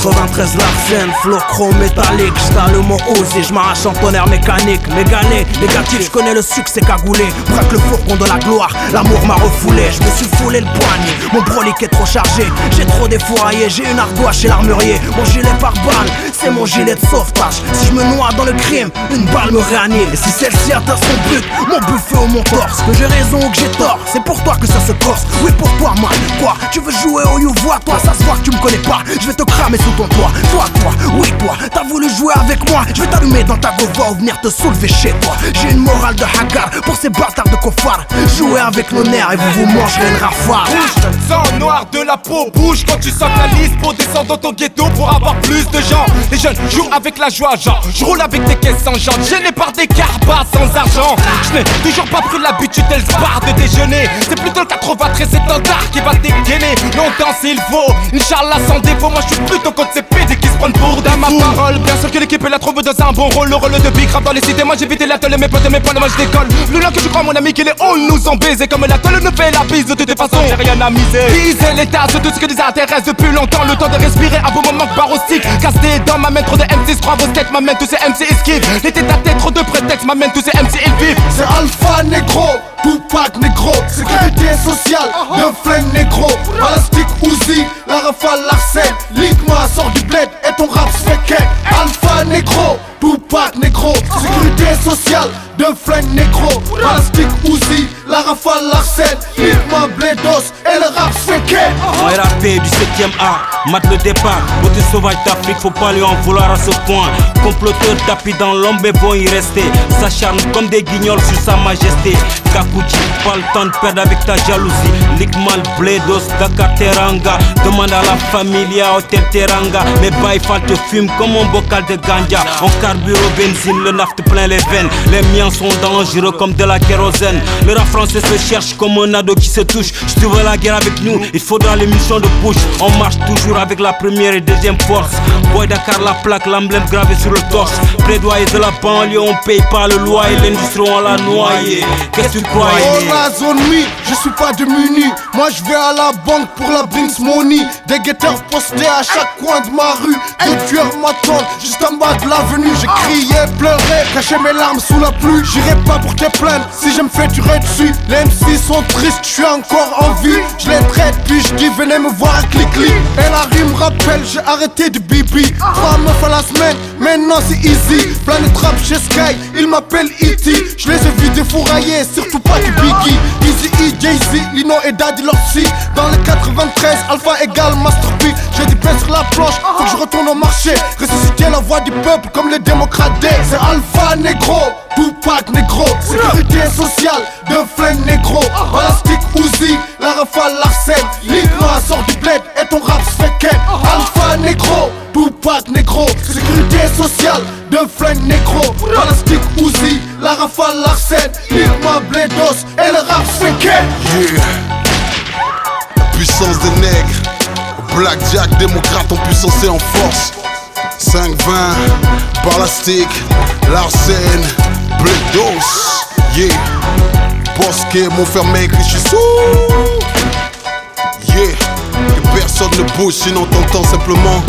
93 Larsen, flow chrome métallique. J't'as le mot osé, j'm'arrache en tonnerre mécanique. Mégané, négatif, j'connais le succès cagoulé. Braque le faucon de la gloire, l'amour m'a refoulé. J'me suis foulé le poignet, mon brolique est trop chargé. J'ai trop défouraillé, j'ai une ardoise chez l'armurier. Mon gilet par balle, c'est mon gilet de sauvetage. Si j'me noie dans le crime, une balle me réanime. Et si celle-ci atteint son but, mon buffet ou mon torse. Que j'ai raison ou que j'ai tort, c'est pour toi que ça se corse. Oui pour toi man, quoi, tu veux jouer au you-voix. Toi ça se voit que tu me connais pas, je vais te cramer sous ton toit. Toi, oui toi, t'as voulu jouer avec moi. Je vais t'allumer dans ta gova ou venir te soulever chez toi. J'ai une morale de hagar pour ces bâtards de cofards. Jouez avec nos nerfs et vous mangerez une rafale. Bouge, sang noir de la peau, bouge quand tu sors la liste pour descendre dans ton ghetto pour avoir plus de gens. Les jeunes jouent avec la joie, genre je roule avec des caisses sans jantes, gêné par des carbas sans argent. Je n'ai toujours pas pris l'habitude d'elle bar de déjeuner. C'est plutôt le 93 étendard qui va dégainer. Longtemps s'il faut, Inch'Allah sans défaut. Moi je suis plutôt contre ces pédés qui se prennent pour des ma parole. Bien sûr que l'équipe la trouve dans un bon rôle. Le rôle de big rap dans les cités. Moi j'ai évité l'atelier, mes potes et mes points de moi je décolle. Le là que je crois mon ami qu'il est all nous ont baisé. Comme l'atelier nous fait la bise de toute façon j'ai rien à miser. Viser l'état sur tout ce qui nous intéresse depuis longtemps. Le temps de respirer à vos moments que barostique. Casse des dents, m'amène trop de MC, crois vos têtes, m'amène tous ces MC esquives. Les têtes à tête, trop de prétextes, m'amène tous ces MC ils vivent. C'est Alpha négro, Tupac négro, sécurité sociale, d'un flingue négro, Balastique Uzi, la rafale Larsen, Ligma sort du bled et ton rap se fait quête. Alpha négro, Tupac négro, sécurité sociale, d'un flingue négro, Balastique Uzi, la rafale Larsen, Ligma Bledos et le rap se fait quête. Moi RAP du 7ème art, mate le départ. Beauté sauvage d'Afrique, faut pas lui en vouloir à ce point. Comploteur tapis dans l'ombre mais bon y rester. S'acharne comme des guignols sur sa majesté. Kakuchi, pas le temps de perdre avec ta jalousie. Ligmal, Bledos, Dakar, Teranga. Demande à la familia, hôtel Teranga. Mes baïfals te fument comme un bocal de ganja. En carbure au benzine, le naft plein les veines. Les miens sont dangereux comme de la kérosène. Le rap français se cherche comme un ado qui se touche. Si tu veux la guerre avec nous, il faudra l'émission de push. On marche toujours avec la première et deuxième force. Boy Dakar, la plaque, l'emblème gravé sur le torse. Plaidoyer de la banlieue, on paye pas le loyer. L'industrie on l'a noyé. Qu'est-ce que tu crois? Oh la zone mi, je suis pas démuni. Moi je vais à la banque pour la Brinks Money. Des guetteurs postés à chaque coin de ma rue. Des tueurs m'attendent juste en bas de l'avenue. J'ai crié, pleuré, caché mes larmes sous la pluie. J'irai pas pour te plaindre, si je me fais tirer dessus. Les MC sont tristes, je suis encore en vie. Je les traite puis je dis venez me voir à Click-Click. Et la rime rappelle, j'ai arrêté de bibi. 3 meufs à la semaine, maintenant c'est easy. Planet Rap chez Sky, ils m'appellent E.T. Je les ai vus défourailler, surtout pas du Biggie. Easy E, Jay-Z, Lino et Daddy Lorsi. Dans le 93, Alpha égale Master P. J'ai du pain sur la planche, faut que je retourne au marché. Ressusciter la voix du peuple comme les démocrates. C'est Alpha négro, Tupac négro, sécurité sociale, d'un flingue négro, Balastique Uzi, la rafale Larsen, Ligma sort du bled et ton rap se fait quête. Alpha négro, Tupac négro, sécurité sociale, d'un flingue négro, Balastique Uzi, la rafale Larsen, Ligma Bledos et le rap se fait quête. Yeah. La puissance des nègres, Blackjack, démocrate en puissance et en force. 5-20, Balastique, Larsen, Bledos, yeah. Bosquet, Montfermeil, je suis sous. Yeah, que personne ne bouge sinon t'entends simplement